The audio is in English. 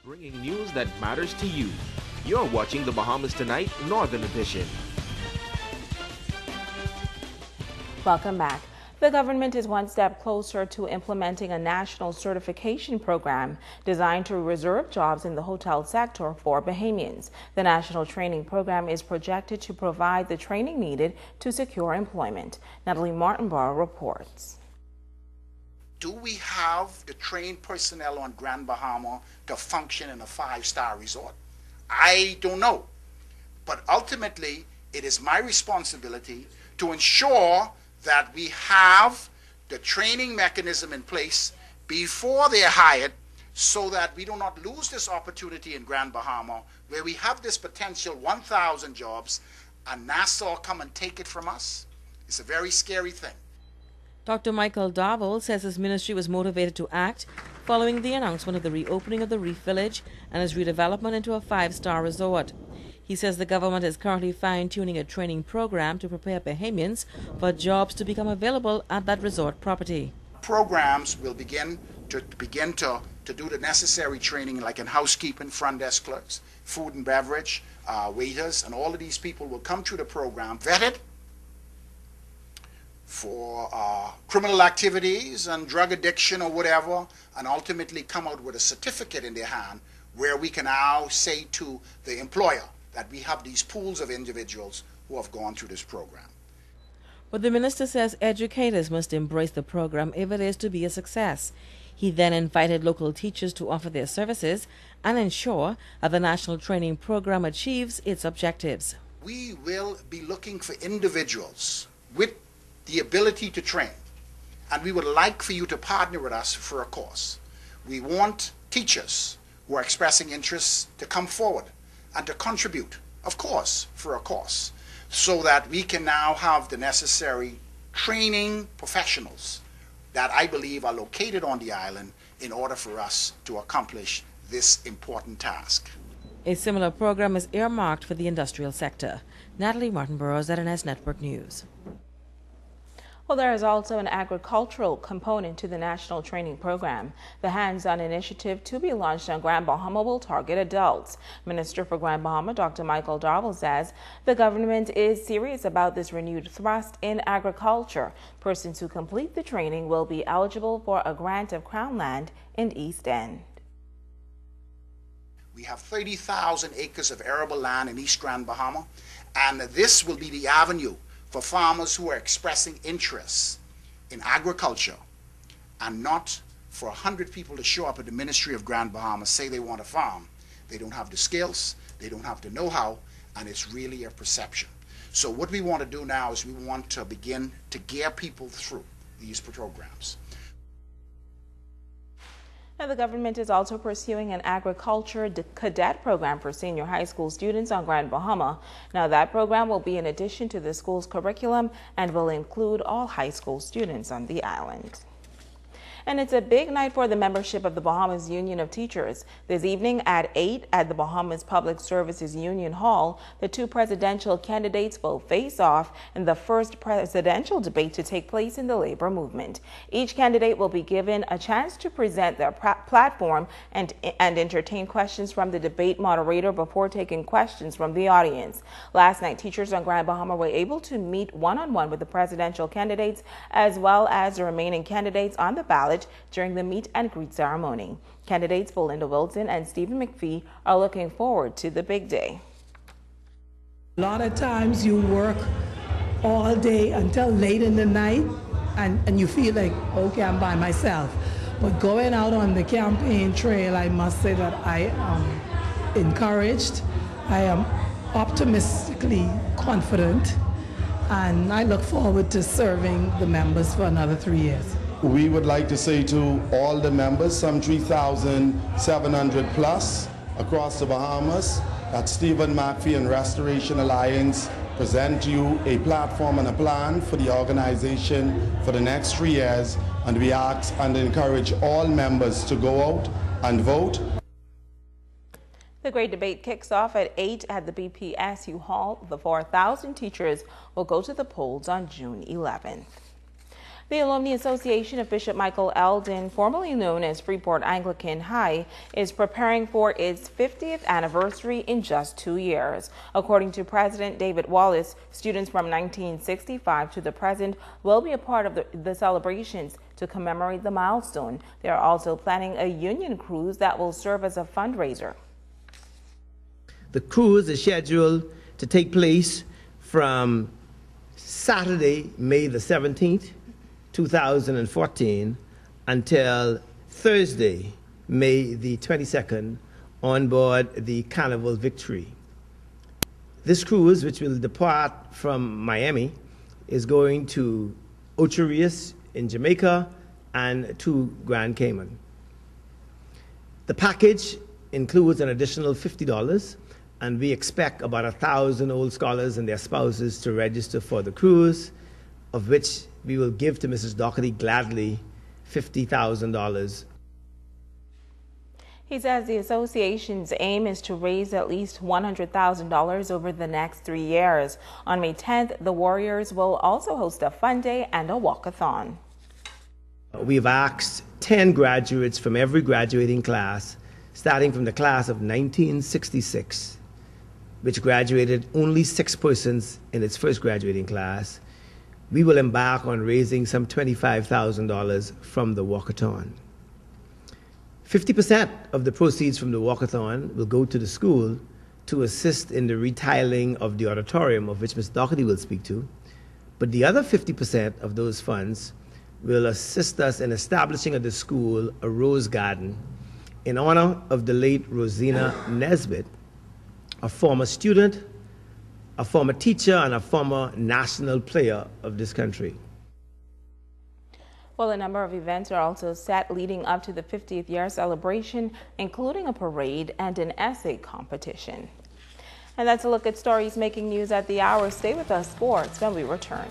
bringing news that matters to you. You're watching the Bahamas Tonight Northern Edition. Welcome back. The government is one step closer to implementing a national certification program designed to reserve jobs in the hotel sector for Bahamians. The national training program is projected to provide the training needed to secure employment. Natalie Martinborough reports. Do we have the trained personnel on Grand Bahama to function in a five-star resort? I don't know. But ultimately, it is my responsibility to ensure that we have the training mechanism in place before they're hired so that we do not lose this opportunity in Grand Bahama where we have this potential 1,000 jobs and Nassau come and take it from us. It's a very scary thing. Dr. Michael Darville says his ministry was motivated to act following the announcement of the reopening of the Reef Village and its redevelopment into a five-star resort. He says the government is currently fine-tuning a training program to prepare Bahamians for jobs to become available at that resort property. Programs will begin to do the necessary training, like in housekeeping, front desk clerks, food and beverage, waiters, and all of these people will come through the program, vetted for criminal activities and drug addiction or whatever, and ultimately come out with a certificate in their hand where we can now say to the employer that we have these pools of individuals who have gone through this program. But the minister says educators must embrace the program if it is to be a success. He then invited local teachers to offer their services and ensure that the national training program achieves its objectives. We will be looking for individuals with the ability to train, and we would like for you to partner with us for a course. We want teachers who are expressing interest to come forward and to contribute, of course, for a course, so that we can now have the necessary training professionals that I believe are located on the island in order for us to accomplish this important task. A similar program is earmarked for the industrial sector. Natalie Martinborough, ZNS Network News. Well, there is also an agricultural component to the national training program. The hands-on initiative to be launched on Grand Bahama will target adults. Minister for Grand Bahama, Dr. Michael Darville, says the government is serious about this renewed thrust in agriculture. Persons who complete the training will be eligible for a grant of Crown land in East End. We have 30,000 acres of arable land in East Grand Bahama, and this will be the avenue for farmers who are expressing interest in agriculture, and not for 100 people to show up at the Ministry of Grand Bahama, say they want to farm. They don't have the skills, they don't have the know-how, and it's really a perception. So what we want to do now is we want to begin to gear people through these programs. Now, the government is also pursuing an agriculture cadet program for senior high school students on Grand Bahama. Now, that program will be in addition to the school's curriculum and will include all high school students on the island. And it's a big night for the membership of the Bahamas Union of Teachers. This evening at 8 at the Bahamas Public Services Union Hall, the two presidential candidates will face off in the first presidential debate to take place in the labor movement. Each candidate will be given a chance to present their platform and entertain questions from the debate moderator before taking questions from the audience. Last night, teachers on Grand Bahama were able to meet one-on-one with the presidential candidates as well as the remaining candidates on the ballot during the meet and greet ceremony. Candidates Belinda Wilson and Stephen McPhee are looking forward to the big day. A lot of times you work all day until late in the night and you feel like, okay, I'm by myself. But going out on the campaign trail, I must say that I am encouraged. I am optimistically confident, and I look forward to serving the members for another 3 years. We would like to say to all the members, some 3,700 plus across the Bahamas, that Stephen McPhee and Restoration Alliance present to you a platform and a plan for the organization for the next 3 years, and we ask and encourage all members to go out and vote. The great debate kicks off at 8 at the BPSU Hall. The 4,000 teachers will go to the polls on June 11th. The Alumni Association of Bishop Michael Eldon, formerly known as Freeport Anglican High, is preparing for its 50th anniversary in just 2 years. According to President David Wallace, students from 1965 to the present will be a part of the celebrations to commemorate the milestone. They are also planning a union cruise that will serve as a fundraiser. The cruise is scheduled to take place from Saturday, May the 17th, 2014, until Thursday, May the 22nd, on board the Carnival Victory. This cruise, which will depart from Miami, is going to Ocho Rios in Jamaica and to Grand Cayman. The package includes an additional $50, and we expect about 1,000 old scholars and their spouses to register for the cruise, of which we will give to Mrs. Doherty gladly $50,000. He says the association's aim is to raise at least $100,000 over the next 3 years. On May 10th, the Warriors will also host a fun day and a walkathon. We've asked 10 graduates from every graduating class, starting from the class of 1966, which graduated only 6 persons in its first graduating class. We will embark on raising some $25,000 from the walkathon. 50% of the proceeds from the walkathon will go to the school to assist in the retiling of the auditorium, of which Ms. Doherty will speak to. But the other 50% of those funds will assist us in establishing at the school a rose garden in honor of the late Rosina Nesbitt, a former student, a former teacher, and a former national player of this country. Well, a number of events are also set leading up to the 50th year celebration, including a parade and an essay competition. And that's a look at stories making news at the hour. Stay with us, sports, when we return.